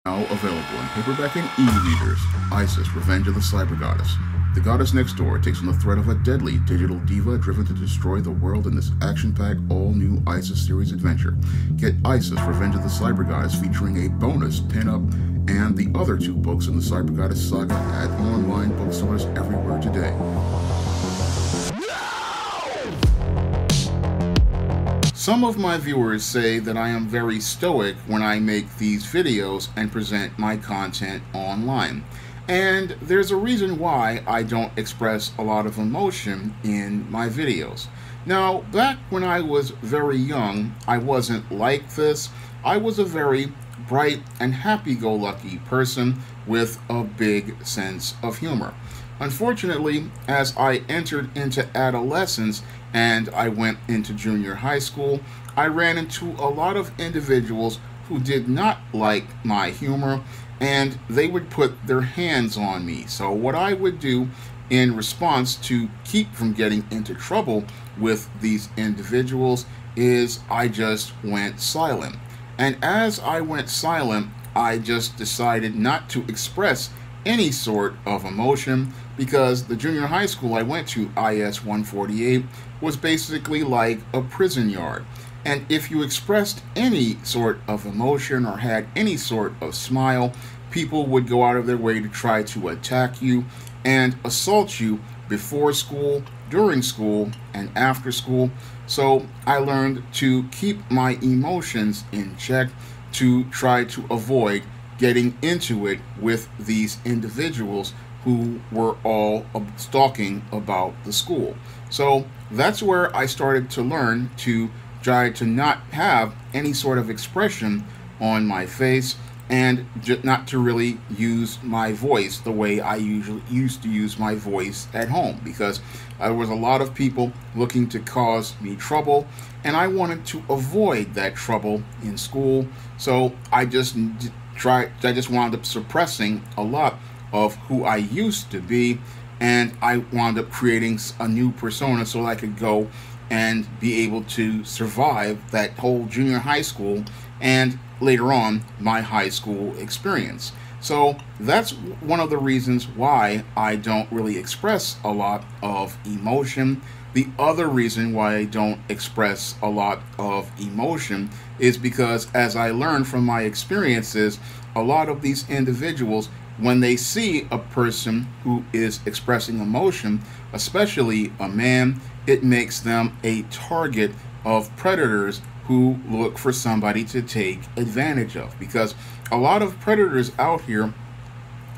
Now available in paperback and e-readers, Isis, Revenge of the Cyber Goddess. The goddess next door takes on the threat of a deadly digital diva driven to destroy the world in this action-packed, all-new Isis series adventure. Get Isis, Revenge of the Cyber Goddess featuring a bonus pin-up and the other 2 books in the Cyber Goddess saga at online bookstores everywhere today. Some of my viewers say that I am very stoic when I make these videos and present my content online. And there's a reason why I don't express a lot of emotion in my videos. Now, back when I was very young, I wasn't like this. I was a very bright and happy-go-lucky person with a big sense of humor. Unfortunately, as I entered into adolescence and I went into junior high school, I ran into a lot of individuals who did not like my humor, and they would put their hands on me. So what I would do in response to keep from getting into trouble with these individuals is I just went silent. And as I went silent, I just decided not to express any sort of emotion, because the junior high school I went to, IS 148, was basically like a prison yard. And if you expressed any sort of emotion or had any sort of smile, people would go out of their way to try to attack you and assault you before school, during school, and after school. So I learned to keep my emotions in check, to try to avoid getting into it with these individuals who were all talking about the school. So that's where I started to learn to try to not have any sort of expression on my face, and not to really use my voice the way I usually used to use my voice at home, because there was a lot of people looking to cause me trouble, and I wanted to avoid that trouble in school. So I just wound up suppressing a lot of who I used to be, and I wound up creating a new persona so I could go and be able to survive that whole junior high school and later on my high school experience. So that's one of the reasons why I don't really express a lot of emotion. The other reason why I don't express a lot of emotion is because, as I learned from my experiences, a lot of these individuals, when they see a person who is expressing emotion, especially a man, it makes them a target of predators who look for somebody to take advantage of. Because a lot of predators out here,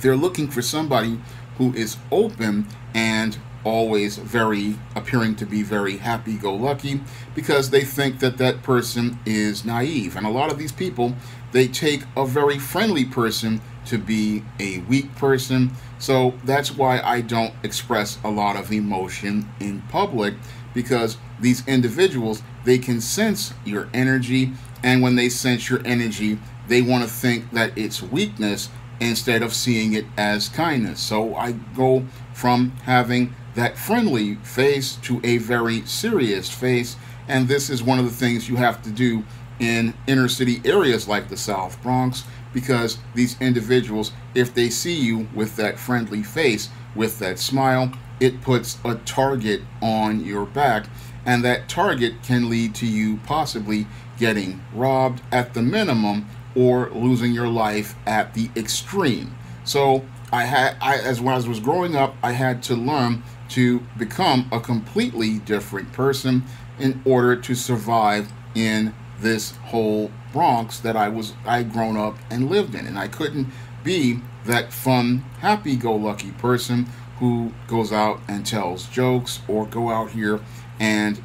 they're looking for somebody who is open and always appearing to be very happy-go-lucky, because they think that that person is naive. And a lot of these people, they take a very friendly person to be a weak person. So that's why I don't express a lot of emotion in public, because these individuals, they can sense your energy, and when they sense your energy, they want to think that it's weakness instead of seeing it as kindness. So I go from having that friendly face to a very serious face, and this is one of the things you have to do in inner city areas like the South Bronx, because these individuals, if they see you with that friendly face, with that smile, it puts a target on your back, and that target can lead to you possibly getting robbed at the minimum or losing your life at the extreme. So as when I was growing up, I had to learn to become a completely different person in order to survive in this whole Bronx that I'd grown up and lived in. And I couldn't be that fun, happy-go-lucky person who goes out and tells jokes, or go out here and,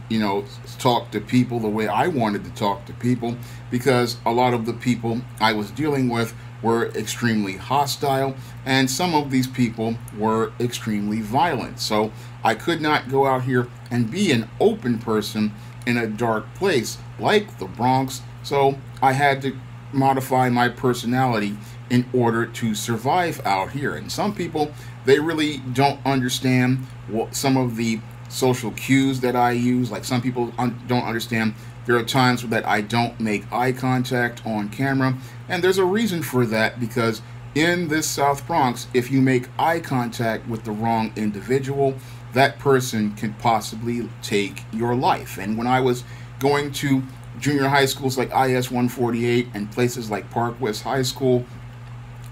talk to people the way I wanted to talk to people, because a lot of the people I was dealing with were extremely hostile, and some of these people were extremely violent. So I could not go out here and be an open person in a dark place like the Bronx. So I had to modify my personality in order to survive out here. And some people, they really don't understand what some of the social cues that I use. Like some people don't understand. There are times that I don't make eye contact on camera, and there's a reason for that, because in this South Bronx, if you make eye contact with the wrong individual, that person can possibly take your life. And when I was going to junior high schools like IS 148 and places like Park West High School,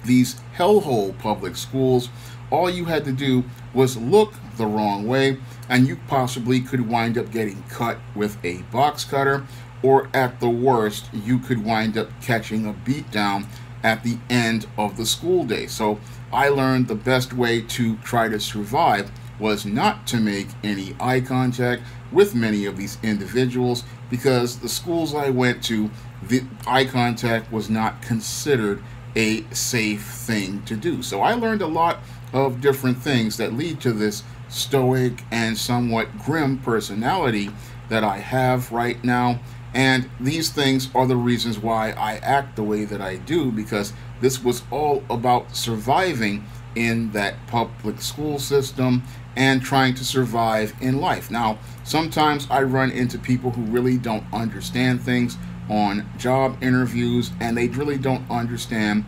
these hellhole public schools, all you had to do was look the wrong way and you possibly could wind up getting cut with a box cutter, or at the worst, you could wind up catching a beat down at the end of the school day. So I learned the best way to try to survive was not to make any eye contact with many of these individuals, because the schools I went to, the eye contact was not considered a safe thing to do. So I learned a lot of different things that lead to this stoic and somewhat grim personality that I have right now. And these things are the reasons why I act the way that I do, because this was all about surviving in that public school system and trying to survive in life. Now, sometimes I run into people who really don't understand things on job interviews, and they really don't understand,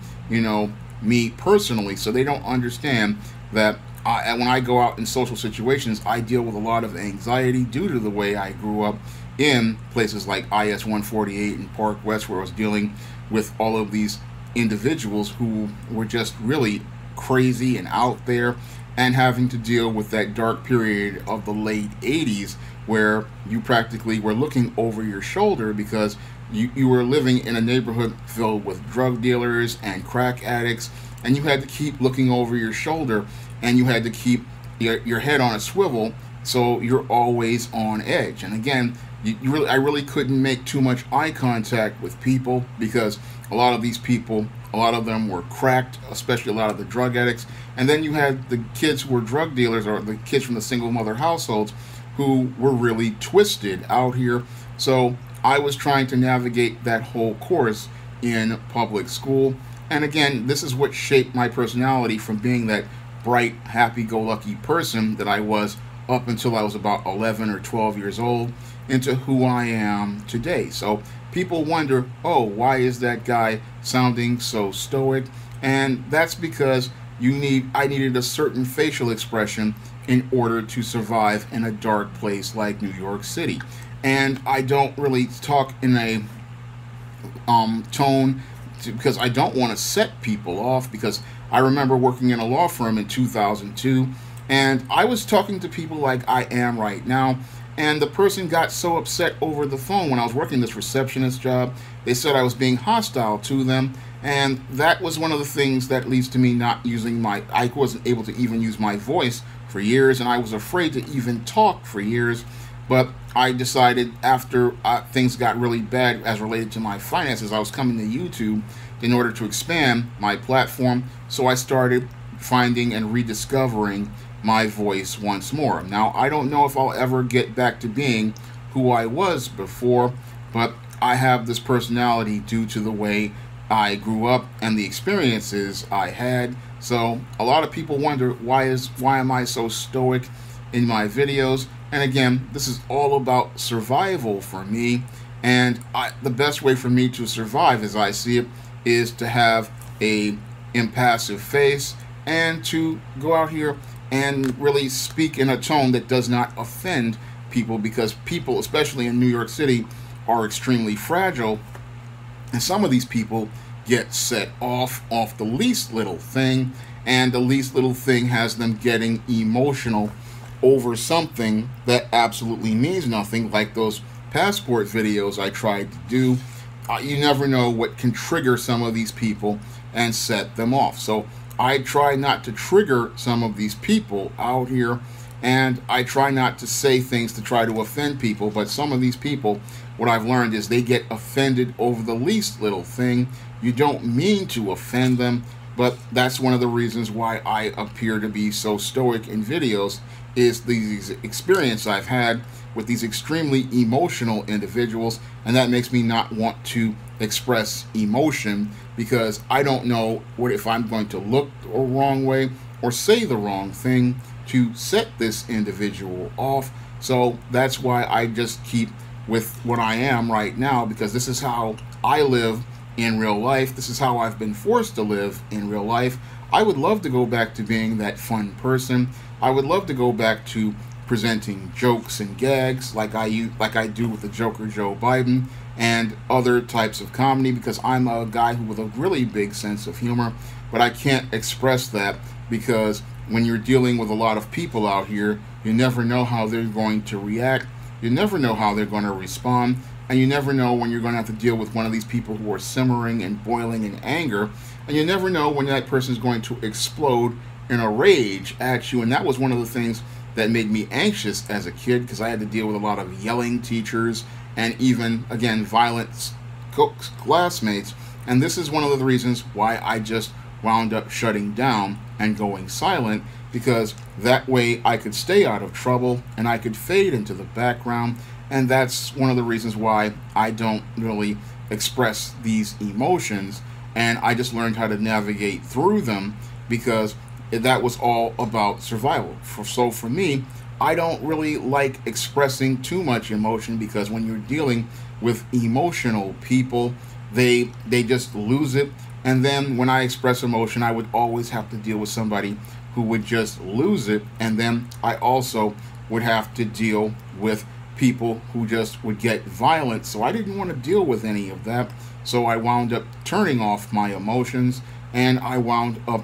me personally. So they don't understand that when I go out in social situations, I deal with a lot of anxiety due to the way I grew up in places like IS 148 and Park West, where I was dealing with all of these individuals who were just really crazy and out there, and having to deal with that dark period of the late 80s where you practically were looking over your shoulder because you were living in a neighborhood filled with drug dealers and crack addicts, and you had to keep looking over your shoulder, and you had to keep your head on a swivel, so you're always on edge. And again, I really couldn't make too much eye contact with people, because a lot of these people, a lot of them were cracked, especially a lot of the drug addicts. And then you had the kids who were drug dealers, or the kids from the single mother households, who were really twisted out here. So I was trying to navigate that whole course in public school. And again, this is what shaped my personality from being that bright, happy-go-lucky person that I was up until I was about 11 or 12 years old, into who I am today. So people wonder, oh, why is that guy sounding so stoic? And that's because I needed a certain facial expression in order to survive in a dark place like New York City. And I don't really talk in a tone because I don't want to set people off, because I remember working in a law firm in 2002, and I was talking to people like I am right now, and the person got so upset over the phone when I was working this receptionist job. They said I was being hostile to them, and that was one of the things that leads to me not using I wasn't able to even use my voice for years, and I was afraid to even talk for years. But I decided after things got really bad as related to my finances, I was coming to YouTube in order to expand my platform. So I started finding and rediscovering my voice once more. Now, I don't know if I'll ever get back to being who I was before, but I have this personality due to the way I grew up and the experiences I had. So a lot of people wonder, why am I so stoic in my videos? And again, this is all about survival for me. And the best way for me to survive, as I see it, is to have a impassive face and to go out here and really speak in a tone that does not offend people, because people, especially in New York City, are extremely fragile, and some of these people get set off the least little thing, and the least little thing has them getting emotional over something that absolutely means nothing, like those passport videos I tried to do. You never know what can trigger some of these people and set them off. So I try not to trigger some of these people out here, and I try not to say things to try to offend people. But some of these people, what I've learned is they get offended over the least little thing. You don't mean to offend them, but that's one of the reasons why I appear to be so stoic in videos, is these experience I've had with these extremely emotional individuals, and that makes me not want to express emotion, because I don't know if I'm going to look the wrong way or say the wrong thing to set this individual off. So that's why I just keep with what I am right now, because this is how I live in real life. This is how I've been forced to live in real life. I would love to go back to being that fun person. I would love to go back to presenting jokes and gags like I do with the Joker Joe Biden and other types of comedy, because I'm a guy with a really big sense of humor, but I can't express that because when you're dealing with a lot of people out here, you never know how they're going to react. You never know how they're going to respond, and you never know when you're going to have to deal with one of these people who are simmering and boiling in anger, and you never know when that person is going to explode in a rage at you. And that was one of the things that made me anxious as a kid, because I had to deal with a lot of yelling teachers and even, again, violent classmates. And this is one of the reasons why I just wound up shutting down and going silent, because that way I could stay out of trouble and I could fade into the background. And that's one of the reasons why I don't really express these emotions, and I just learned how to navigate through them, because that was all about survival. So for me, I don't really like expressing too much emotion, because when you're dealing with emotional people, they just lose it. And then when I express emotion, I would always have to deal with somebody who would just lose it, and then I also would have to deal with people who just would get violent. So I didn't want to deal with any of that. So I wound up turning off my emotions, and I wound up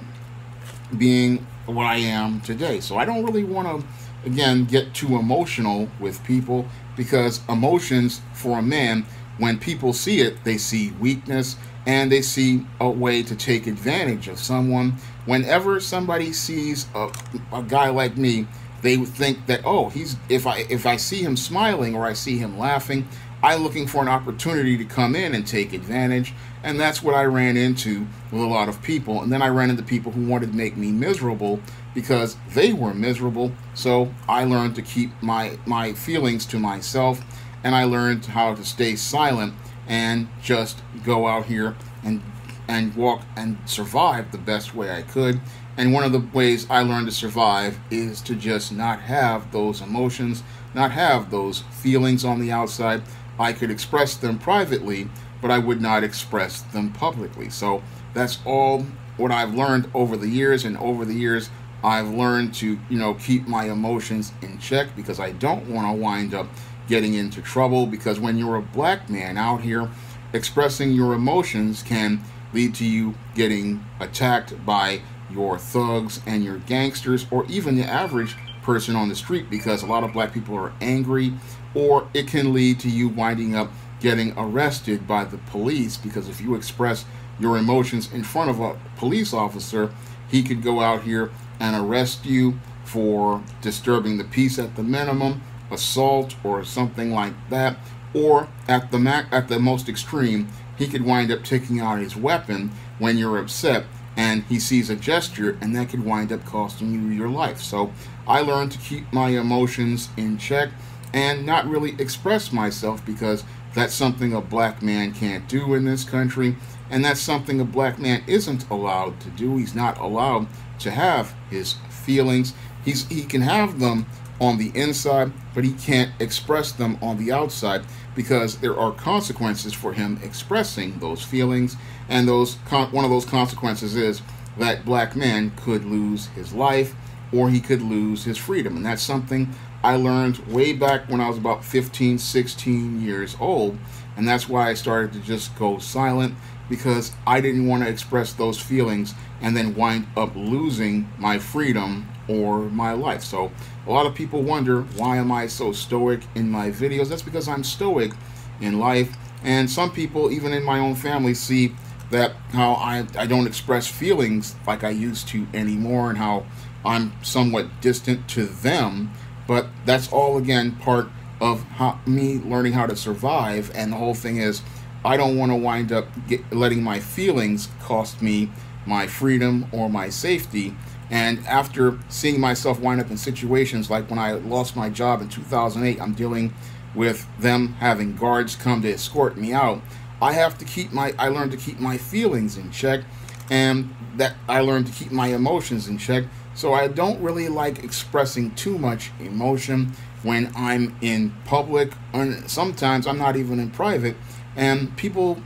being what I am today. So I don't really want to, again, get too emotional with people, because emotions for a man, when people see it, they see weakness, and they see a way to take advantage of someone. Whenever somebody sees a guy like me, they would think that, oh, if I see him smiling or I see him laughing, I'm looking for an opportunity to come in and take advantage. And that's what I ran into with a lot of people. And then I ran into people who wanted to make me miserable because they were miserable. So I learned to keep my feelings to myself, and I learned how to stay silent and just go out here and walk and survive the best way I could. And one of the ways I learned to survive is to just not have those emotions, not have those feelings on the outside. I could express them privately, but I would not express them publicly. So that's all what I've learned over the years. And over the years, I've learned to, keep my emotions in check, because I don't want to wind up getting into trouble. Because when you're a black man out here, expressing your emotions can lead to you getting attacked by your thugs and your gangsters, or even the average person on the street, because a lot of black people are angry. Or it can lead to you winding up getting arrested by the police, because if you express your emotions in front of a police officer, he could go out here and arrest you for disturbing the peace at the minimum, assault, or something like that. Or at the most extreme, he could wind up taking out his weapon when you're upset, and he sees a gesture, and that could wind up costing you your life. So I learned to keep my emotions in check and not really express myself, because that's something a black man can't do in this country, and that's something a black man isn't allowed to do. He's not allowed to have his feelings. He can have them on the inside, but he can't express them on the outside, because there are consequences for him expressing those feelings. And one of those consequences is that black man could lose his life, or he could lose his freedom. And that's something I learned way back when I was about 15, 16 years old. And that's why I started to just go silent, because I didn't want to express those feelings and then wind up losing my freedom or my life. So a lot of people wonder, why am I so stoic in my videos? That's because I'm stoic in life. And some people, even in my own family, see that how I don't express feelings like I used to anymore, and how I'm somewhat distant to them. But that's all, again, part of me learning how to survive. And the whole thing is, I don't want to wind up letting my feelings cost me my freedom or my safety. And after seeing myself wind up in situations like when I lost my job in 2008, I'm dealing with them having guards come to escort me out. I learned to keep my feelings in check, and that I learned to keep my emotions in check. So I don't really like expressing too much emotion. when I'm in public, and sometimes I'm not even in private, and people,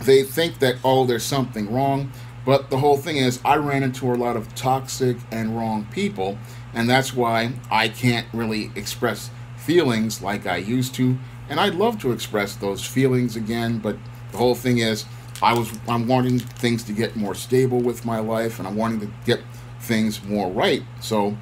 they think that, oh, there's something wrong. But the whole thing is, I ran into a lot of toxic and wrong people, and that's why I can't really express feelings like I used to. And I'd love to express those feelings again, but the whole thing is, I'm wanting things to get more stable with my life, and I'm wanting to get things more right. So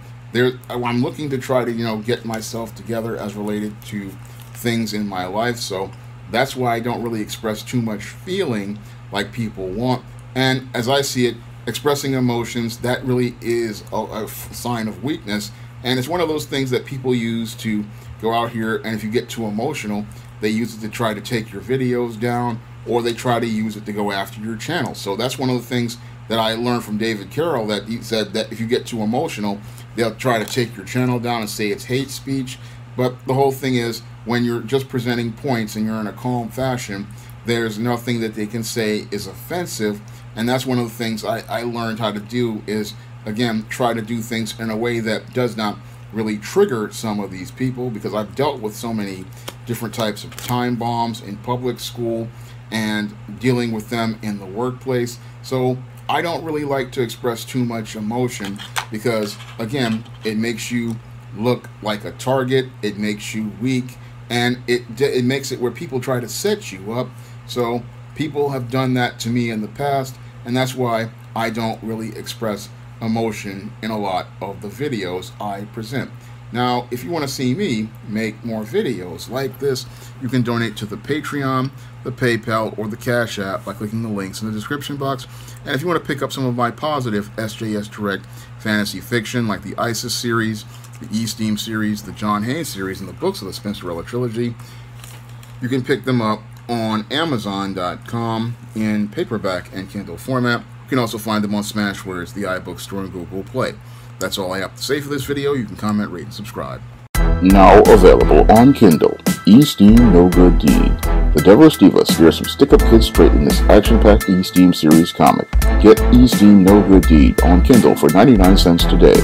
I'm looking to try to, get myself together as related to things in my life. So that's why I don't really express too much feeling like people want. And as I see it, expressing emotions, that really is a sign of weakness. And it's one of those things that people use to go out here, and if you get too emotional, they use it to try to take your videos down, or they try to use it to go after your channel. So that's one of the things that I learned from David Carroll, that he said that if you get too emotional, they'll try to take your channel down and say it's hate speech. But the whole thing is, when you're just presenting points and you're in a calm fashion, there's nothing that they can say is offensive. And that's one of the things I learned how to do is, again, try to do things in a way that does not really trigger some of these people, because I've dealt with so many different types of time bombs in public school and dealing with them in the workplace. So I don't really like to express too much emotion, because, again, it makes you look like a target, it makes you weak, and it makes it where people try to set you up. So people have done that to me in the past, and that's why I don't really express emotion in a lot of the videos I present. Now, if you want to see me make more videos like this, you can donate to the Patreon, the PayPal, or the Cash App by clicking the links in the description box. And if you want to pick up some of my positive SJS Direct fantasy fiction, like the ISIS series, the E-Steam series, the John Haynes series, and the books of the Spencerella trilogy, you can pick them up on Amazon.com in paperback and Kindle format. You can also find them on Smashwords, the iBook Store, and Google Play. That's all I have to say for this video. You can comment, rate, and subscribe. Now available on Kindle, E-Steam No Good Deed. The Devilish Diva scares some stick-up kids straight in this action-packed E-Steam series comic. Get E-Steam No Good Deed on Kindle for 99 cents today.